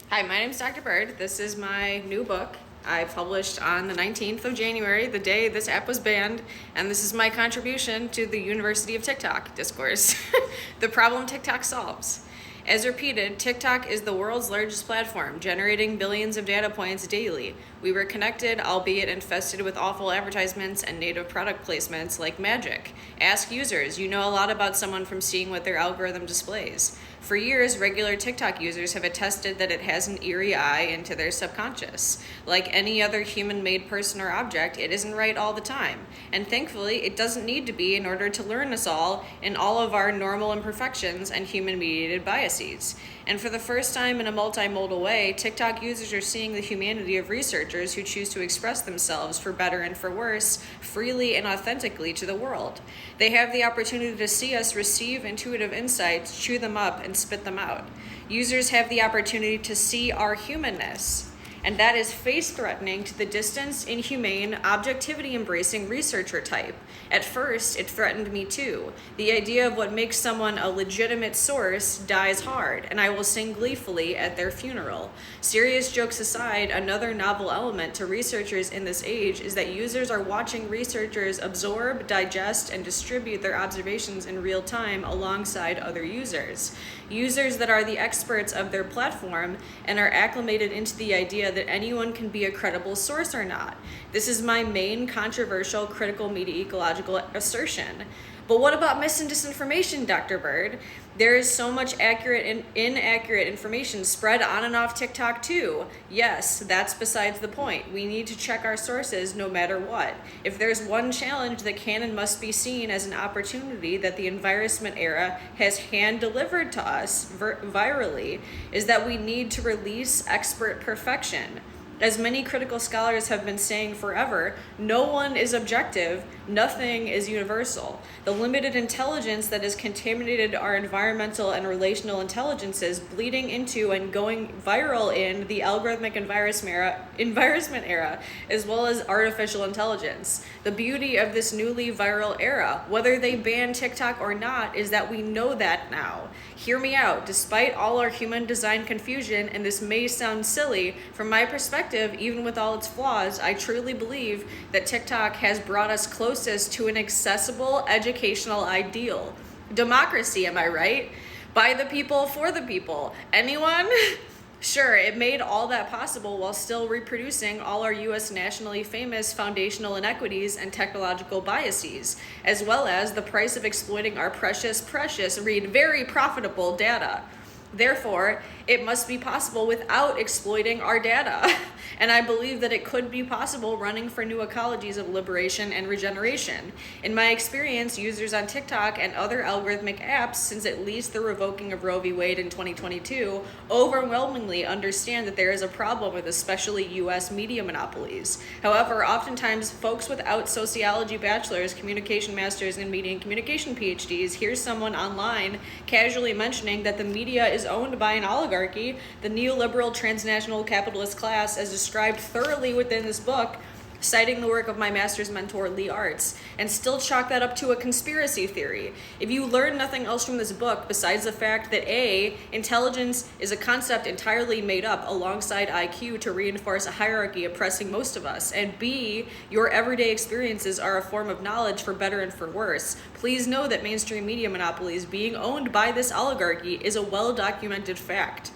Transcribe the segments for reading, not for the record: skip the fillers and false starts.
Hi, my name is Dr. Bird. This is my new book. I published on the 19th of January, the day this app was banned, and this is my contribution to the University of TikTok discourse. The problem TikTok solves. As repeated, TikTok is the world's largest platform, generating billions of data points daily. We were connected, albeit infested with awful advertisements and native product placements like magic. Ask users. You know a lot about someone from seeing what their algorithm displays. For years, regular TikTok users have attested that it has an eerie eye into their subconscious. Like any other human-made person or object, it isn't right all the time. And thankfully, it doesn't need to be in order to learn us all in all of our normal imperfections and human-mediated biases. And for the first time in a multimodal way, TikTok users are seeing the humanity of researchers who choose to express themselves, for better and for worse, freely and authentically to the world. They have the opportunity to see us receive intuitive insights, chew them up, and spit them out. Users have the opportunity to see our humanness, and that is face-threatening to the distanced, inhumane, objectivity-embracing researcher type. At first, it threatened me too. The idea of what makes someone a legitimate source dies hard, and I will sing gleefully at their funeral. Serious jokes aside, another novel element to researchers in this age is that users are watching researchers absorb, digest, and distribute their observations in real time alongside other users. Users that are the experts of their platform and are acclimated into the idea that anyone can be a credible source or not. This is my main controversial critical media ecological assertion. But what about mis and disinformation, Dr. Bird? There is so much accurate and inaccurate information spread on and off TikTok too. Yes, that's besides the point. We need to check our sources no matter what. If there's one challenge that can and must be seen as an opportunity that the environment era has hand-delivered to us virally, is that we need to release expert perfection. As many critical scholars have been saying forever, no one is objective, nothing is universal. The limited intelligence that has contaminated our environmental and relational intelligences, bleeding into and going viral in the algorithmic environment era, as well as artificial intelligence. The beauty of this newly viral era, whether they ban TikTok or not, is that we know that now. Hear me out. Despite all our human design confusion, and this may sound silly, from my perspective, even with all its flaws, I truly believe that TikTok has brought us closest to an accessible educational ideal. Democracy, am I right? By the people, for the people. Anyone? Sure, it made all that possible while still reproducing all our U.S. nationally famous foundational inequities and technological biases, as well as the price of exploiting our precious, read very profitable data. Therefore, it must be possible without exploiting our data. And I believe that it could be possible running for new ecologies of liberation and regeneration. In my experience, users on TikTok and other algorithmic apps, since at least the revoking of Roe v. Wade in 2022, overwhelmingly understand that there is a problem with especially U.S. media monopolies. However, oftentimes folks without sociology bachelors, communication masters, and media and communication PhDs hear someone online casually mentioning that the media is owned by an oligarchy, the neoliberal transnational capitalist class, as described thoroughly within this book, citing the work of my master's mentor, Lee Artz, and still chalk that up to a conspiracy theory. If you learn nothing else from this book besides the fact that A, intelligence is a concept entirely made up alongside IQ to reinforce a hierarchy oppressing most of us, and B, your everyday experiences are a form of knowledge for better and for worse, please know that mainstream media monopolies being owned by this oligarchy is a well-documented fact.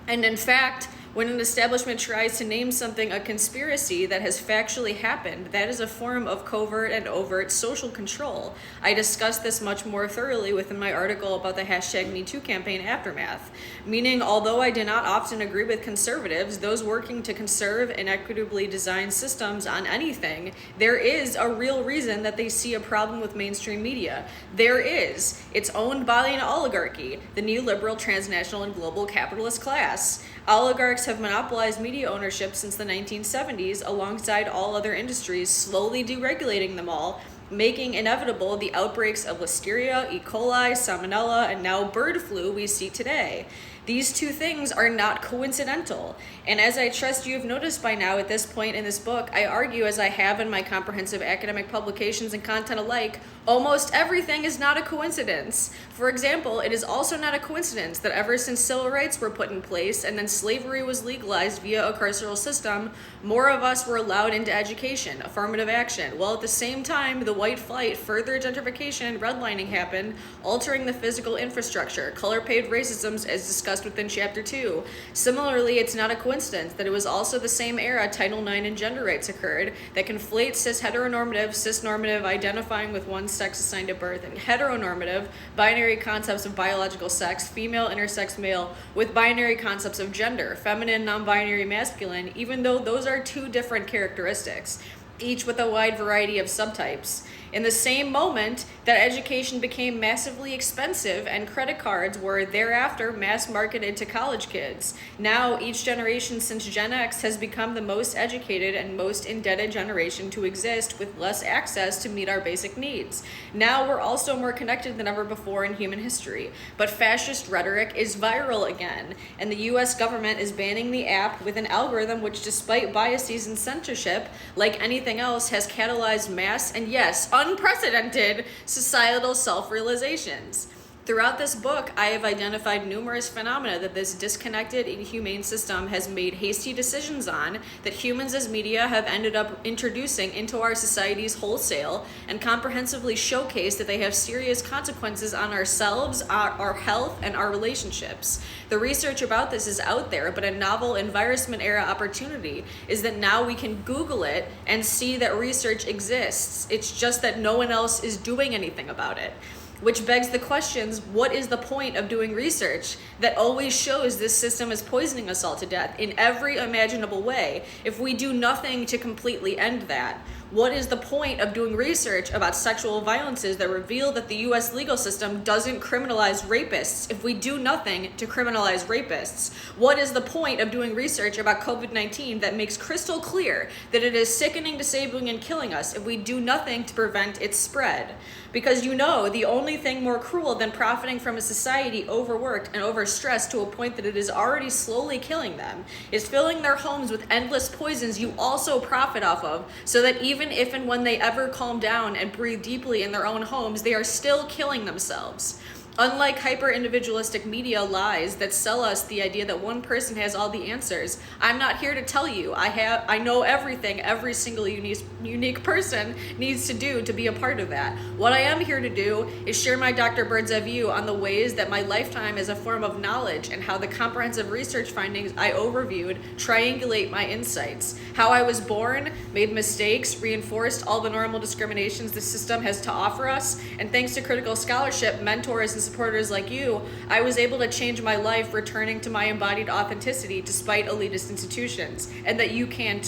And in fact, when an establishment tries to name something a conspiracy that has factually happened, that is a form of covert and overt social control. I discussed this much more thoroughly within my article about the #MeToo campaign aftermath. Meaning, although I do not often agree with conservatives, those working to conserve and equitably design systems on anything, there is a real reason that they see a problem with mainstream media. There is. It's owned by an oligarchy, the neoliberal, transnational, and global capitalist class. Oligarchs have monopolized media ownership since the 1970s alongside all other industries, slowly deregulating them all, making inevitable the outbreaks of Listeria, E. coli, Salmonella, and now bird flu we see today. These two things are not coincidental. And as I trust you have noticed by now at this point in this book, I argue, as I have in my comprehensive academic publications and content alike, almost everything is not a coincidence. For example, it is also not a coincidence that ever since civil rights were put in place and then slavery was legalized via a carceral system, more of us were allowed into education, affirmative action, while at the same time, the white flight, further gentrification, and redlining happened, altering the physical infrastructure, color-paved racisms as discussed within Chapter 2. Similarly, it's not a coincidence that it was also the same era Title IX and gender rights occurred that conflate cis-heteronormative, cisnormative identifying with one sex assigned at birth, and heteronormative, binary concepts of biological sex, female, intersex, male, with binary concepts of gender, feminine, non-binary, masculine, even though those are two different characteristics, each with a wide variety of subtypes. In the same moment that education became massively expensive and credit cards were thereafter mass marketed to college kids, now each generation since Gen X has become the most educated and most indebted generation to exist with less access to meet our basic needs. Now we're also more connected than ever before in human history, but fascist rhetoric is viral again, and the US government is banning the app with an algorithm which, despite biases and censorship, like anything else, has catalyzed mass and, yes, unprecedented societal self-realizations. Throughout this book, I have identified numerous phenomena that this disconnected, inhumane system has made hasty decisions on, that humans as media have ended up introducing into our societies wholesale, and comprehensively showcase that they have serious consequences on ourselves, our health, and our relationships. The research about this is out there, but a novel environment era opportunity is that now we can Google it and see that research exists. It's just that no one else is doing anything about it. Which begs the questions, what is the point of doing research that always shows this system is poisoning us all to death in every imaginable way if we do nothing to completely end that? What is the point of doing research about sexual violences that reveal that the US legal system doesn't criminalize rapists if we do nothing to criminalize rapists? What is the point of doing research about COVID-19 that makes crystal clear that it is sickening, disabling, and killing us if we do nothing to prevent its spread? Because you know, the only thing more cruel than profiting from a society overworked and overstressed to a point that it is already slowly killing them is filling their homes with endless poisons you also profit off of, so that even if and when they ever calm down and breathe deeply in their own homes, they are still killing themselves. Unlike hyper-individualistic media lies that sell us the idea that one person has all the answers, I'm not here to tell you I know everything every single unique person needs to do to be a part of that. What I am here to do is share my Dr. Bird's eye view on the ways that my lifetime is a form of knowledge and how the comprehensive research findings I overviewed triangulate my insights. How I was born, made mistakes, reinforced all the normal discriminations the system has to offer us, and thanks to critical scholarship, mentors, and supporters like you, I was able to change my life, returning to my embodied authenticity despite elitist institutions, and that you can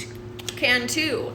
too.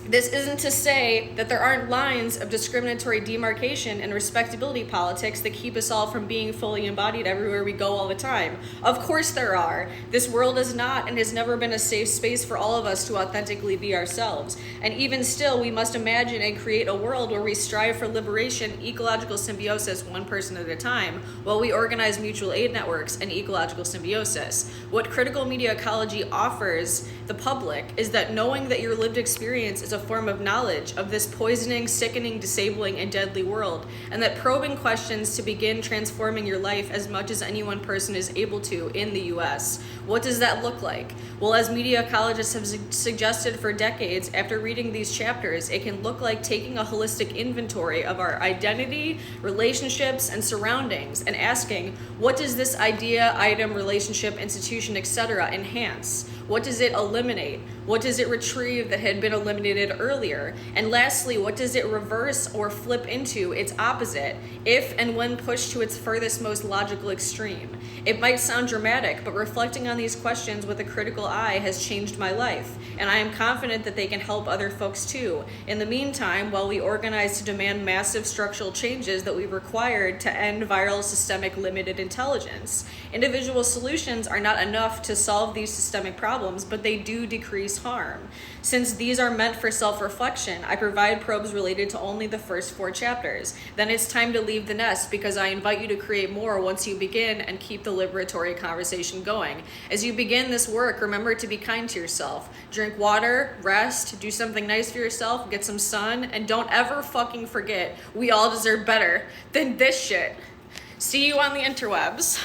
This isn't to say that there aren't lines of discriminatory demarcation and respectability politics that keep us all from being fully embodied everywhere we go all the time. Of course there are. This world is not and has never been a safe space for all of us to authentically be ourselves. And even still, we must imagine and create a world where we strive for liberation, ecological symbiosis, one person at a time, while we organize mutual aid networks and ecological symbiosis. What critical media ecology offers the public is that knowing that your lived experience is a form of knowledge of this poisoning, sickening, disabling, and deadly world, and that probing questions to begin transforming your life as much as any one person is able to in the US. What does that look like? Well, as media ecologists have suggested for decades, after reading these chapters, it can look like taking a holistic inventory of our identity, relationships, and surroundings, and asking, what does this idea, item, relationship, institution, etc. enhance? What does it eliminate? What does it retrieve that had been eliminated earlier? And lastly, what does it reverse or flip into its opposite, if and when pushed to its furthest, most logical extreme? It might sound dramatic, but reflecting on on these questions with a critical eye has changed my life, and I am confident that they can help other folks too. In the meantime, while we organize to demand massive structural changes that we've required to end viral systemic limited intelligence, individual solutions are not enough to solve these systemic problems, but they do decrease harm. Since these are meant for self-reflection, I provide probes related to only the first 4 chapters. Then it's time to leave the nest, because I invite you to create more once you begin and keep the liberatory conversation going. As you begin this work, remember to be kind to yourself. Drink water, rest, do something nice for yourself, get some sun, and don't ever fucking forget, we all deserve better than this shit. See you on the interwebs.